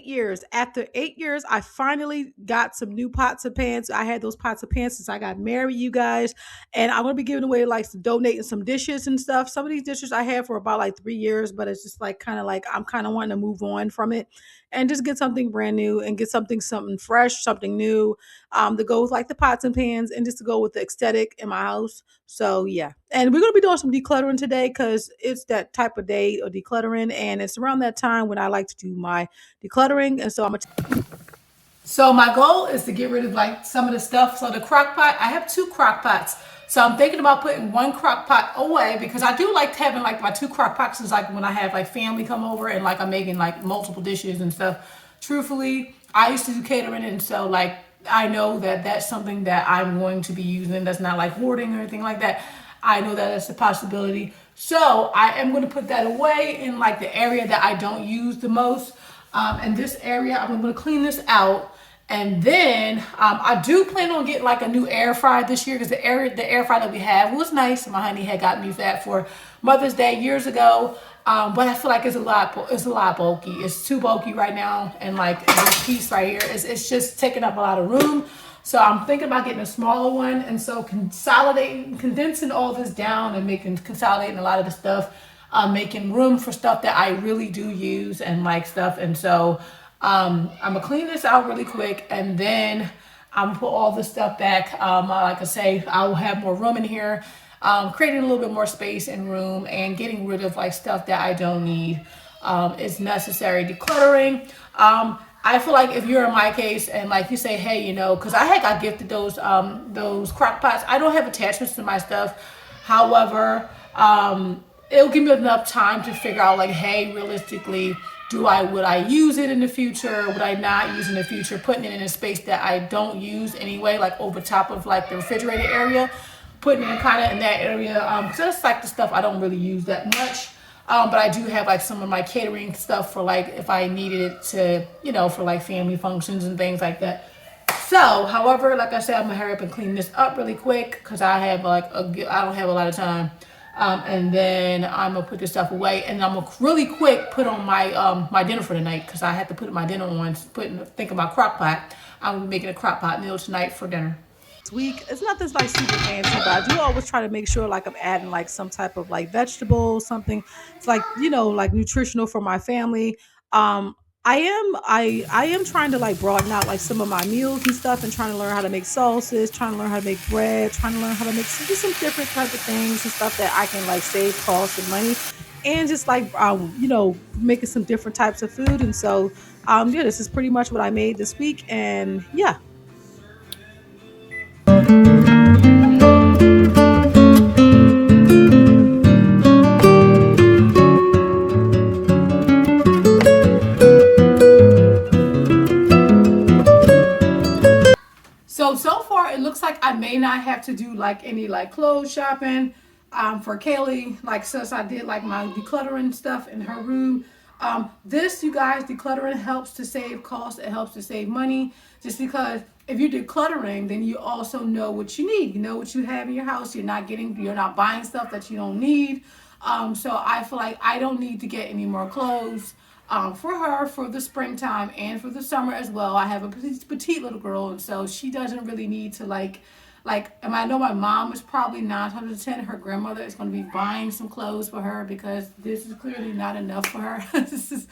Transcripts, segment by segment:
8 years. After 8 years, I finally got some new pots and pans. I had those pots and pans since I got married, you guys. And I'm gonna be giving away like some donating some dishes and stuff. Some of these dishes I had for about like 3 years, but it's just like kind of like I'm kind of wanting to move on from it and just get something brand new and get something fresh, something new, to go with like the pots and pans and just to go with the aesthetic in my house. So yeah, and we're gonna be doing some decluttering today because it's that type of day of decluttering, and it's around that time when I like to do my decluttering, and so I'm gonna. So my goal is to get rid of like some of the stuff. So the crock pot, I have two crock pots. So I'm thinking about putting one crock pot away because I do like having like my two crock pots is like when I have like family come over and like I'm making like multiple dishes and stuff. Truthfully, I used to do catering, and so like I know that that's something that I'm going to be using. That's not like hoarding or anything like that. I know that that's a possibility. So I am going to put that away in like the area that I don't use the most. And this area, I'm going to clean this out. And then I do plan on getting like a new air fryer this year because the air fryer that we have was nice. My honey had got me that for Mother's Day years ago. But I feel like it's a lot bulky. It's too bulky right now. And like this piece right here, it's just taking up a lot of room. So I'm thinking about getting a smaller one. And so condensing all this down and consolidating a lot of the stuff, making room for stuff that I really do use and like stuff. And so I'm gonna clean this out really quick, and then I'm gonna put all this stuff back. Like I say, I will have more room in here, creating a little bit more space and room, and getting rid of like stuff that I don't need. It's necessary decluttering. I feel like if you're in my case and like you say, hey, because I had got gifted those crock pots. I don't have attachments to my stuff. However, it'll give me enough time to figure out like, hey, realistically, would I use it in the future? Would I not use it in the future? Putting it in a space that I don't use anyway, like over top of like the refrigerator area, putting it kind of in that area. Just like the stuff I don't really use that much. But I do have like some of my catering stuff for like if I needed it to, for like family functions and things like that. So, however, like I said, I'm gonna hurry up and clean this up really quick because I don't have a lot of time. And then I'm gonna put this stuff away, and I'm gonna really quick put on my dinner for the night because I had to put my dinner on. Think about crock pot. I'm making a crock pot meal tonight for dinner. Week, it's not this like super fancy, but I do always try to make sure like I'm adding like some type of like vegetable, something it's like like nutritional for my family. I am trying to like broaden out like some of my meals and stuff, and trying to learn how to make sauces, trying to learn how to make bread, trying to learn how to make some different type of things and stuff that I can like save costs and money, and just like making some different types of food. And so yeah, this is pretty much what I made this week, and yeah. So far it looks like I may not have to do like any like clothes shopping for Kaylee, like since I did like my decluttering stuff in her room. This, you guys, decluttering helps to save costs. It helps to save money, just because if you're decluttering, then you also know what you need. You know what you have in your house. You're not buying stuff that you don't need. So I feel like I don't need to get any more clothes for her for the springtime and for the summer as well. I have a petite little girl, and so she doesn't really need to and I know my mom is probably 910. Her grandmother is going to be buying some clothes for her because this is clearly not enough for her. This is,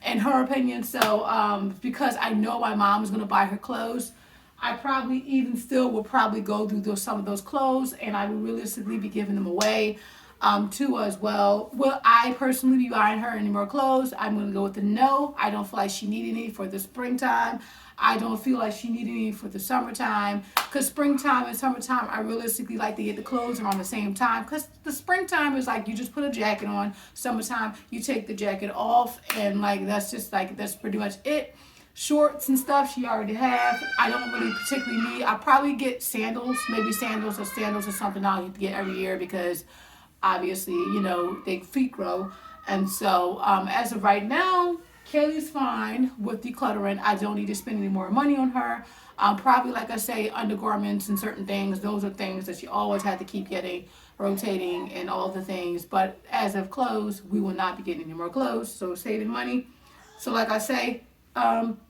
in her opinion. So because I know my mom is going to buy her clothes, I probably even still will probably go through some of those clothes, and I will realistically be giving them away to her as well. Will I personally be buying her any more clothes? I'm going to go with the no. I don't feel like she needed any for the springtime. I don't feel like she needed any for the summertime, because springtime and summertime, I realistically like to get the clothes around the same time, because the springtime is like you just put a jacket on. Summertime, you take the jacket off, and like that's pretty much it. Shorts and stuff she already have. I don't really particularly need. I probably get sandals, maybe sandals or something I'll get every year, because obviously, their feet grow. And so as of right now, Kaylee's fine with decluttering. I don't need to spend any more money on her. Probably, like I say, undergarments and certain things. Those are things that she always had to keep getting, rotating, and all the things. But as of clothes, we will not be getting any more clothes. So saving money. So like I say,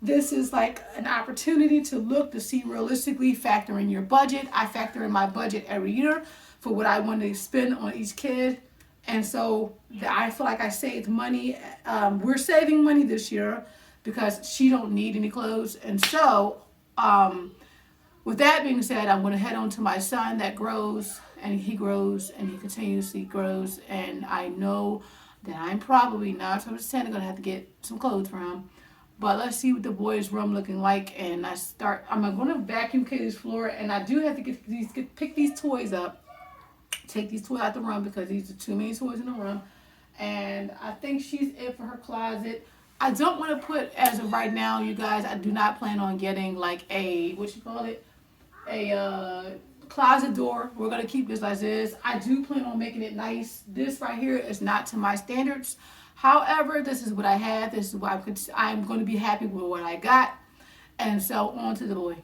This is like an opportunity to look to see realistically, factor in your budget. I factor in my budget every year for what I want to spend on each kid. And so I feel like I saved money. We're saving money this year because she don't need any clothes. And so with that being said, I'm going to head on to my son that grows and he grows and he continuously grows. And I know that I'm probably 9 times 10 going to have to get some clothes for him. But let's see what the boys' room looking like. And I'm going to vacuum Katie's floor. And I do have to pick these toys up, take these toys out the room because these are too many toys in the room. And I think she's it for her closet. I don't want to put, as of right now, you guys, I do not plan on getting like what you call it, a closet door. We're gonna keep this as is. I do plan on making it nice. This right here is not to my standards. However, this is what I have. This is what I'm going to be happy with what I got. And so on to the boy.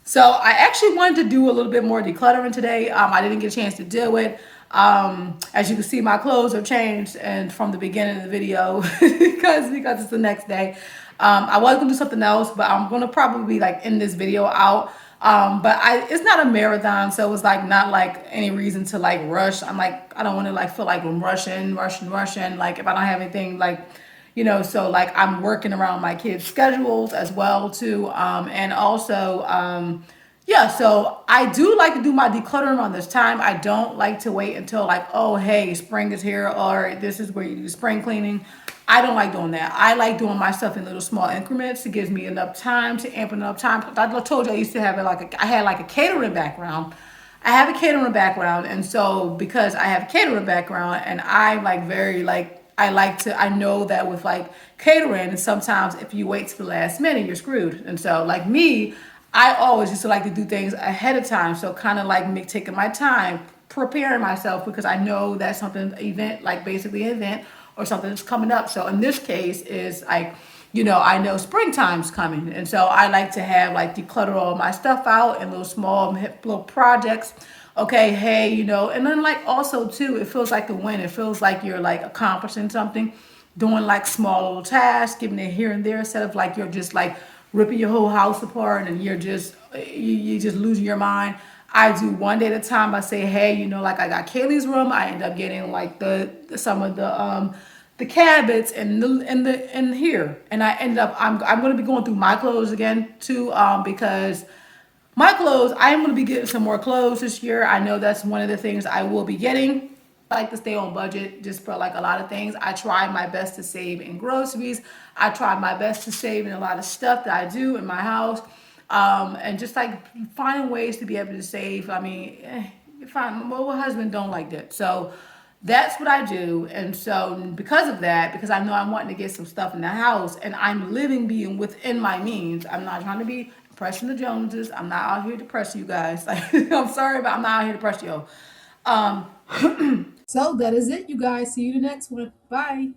So I actually wanted to do a little bit more decluttering today. I didn't get a chance to do it. As you can see, my clothes have changed and from the beginning of the video because it's the next day. I was gonna do something else, but I'm gonna probably like end this video out. But it's not a marathon, so it's like not like any reason to like rush. I don't want to like feel like I'm rushing. Like if I don't have anything like, so like I'm working around my kids' schedules as well too. And also, yeah, so I do like to do my decluttering on this time. I don't like to wait until like, oh, hey, spring is here or this is where you do spring cleaning. I don't like doing that. I like doing my stuff in little small increments. It gives me enough time to amp enough time. I told you I used to have I had like a catering background. I have a catering background, and so because I have a catering background, and I like very like I know that with like catering, and sometimes if you wait to the last minute, you're screwed. And so like me, I always used to like to do things ahead of time. So kind of like me taking my time, preparing myself because I know that something event, like basically an event or something that's coming up. So in this case is like, I know springtime's coming. And so I like to have like declutter all my stuff out in little small little projects. Okay, hey, and then like also too, it feels like a win. It feels like you're like accomplishing something, doing like small little tasks, giving it here and there instead of like you're just like ripping your whole house apart and you just losing your mind. I do one day at a time. I say, hey, like I got Kaylee's room. I end up getting like some of the cabinets and here, and I end up I'm going to be going through my clothes again too, because my clothes I am going to be getting some more clothes this year. I know that's one of the things I will be getting. I like to stay on budget just for like a lot of things. I try my best to save in groceries. I try my best to save in a lot of stuff that I do in my house, and just like finding ways to be able to save. I mean, my husband don't like that, so that's what I do. And so because of that, because I know I'm wanting to get some stuff in the house and I'm living being within my means, I'm not trying to be pressing the Joneses. I'm not out here to press you guys. I'm sorry, but I'm not out here to press you. So that is it, you guys. See you the next one. Bye.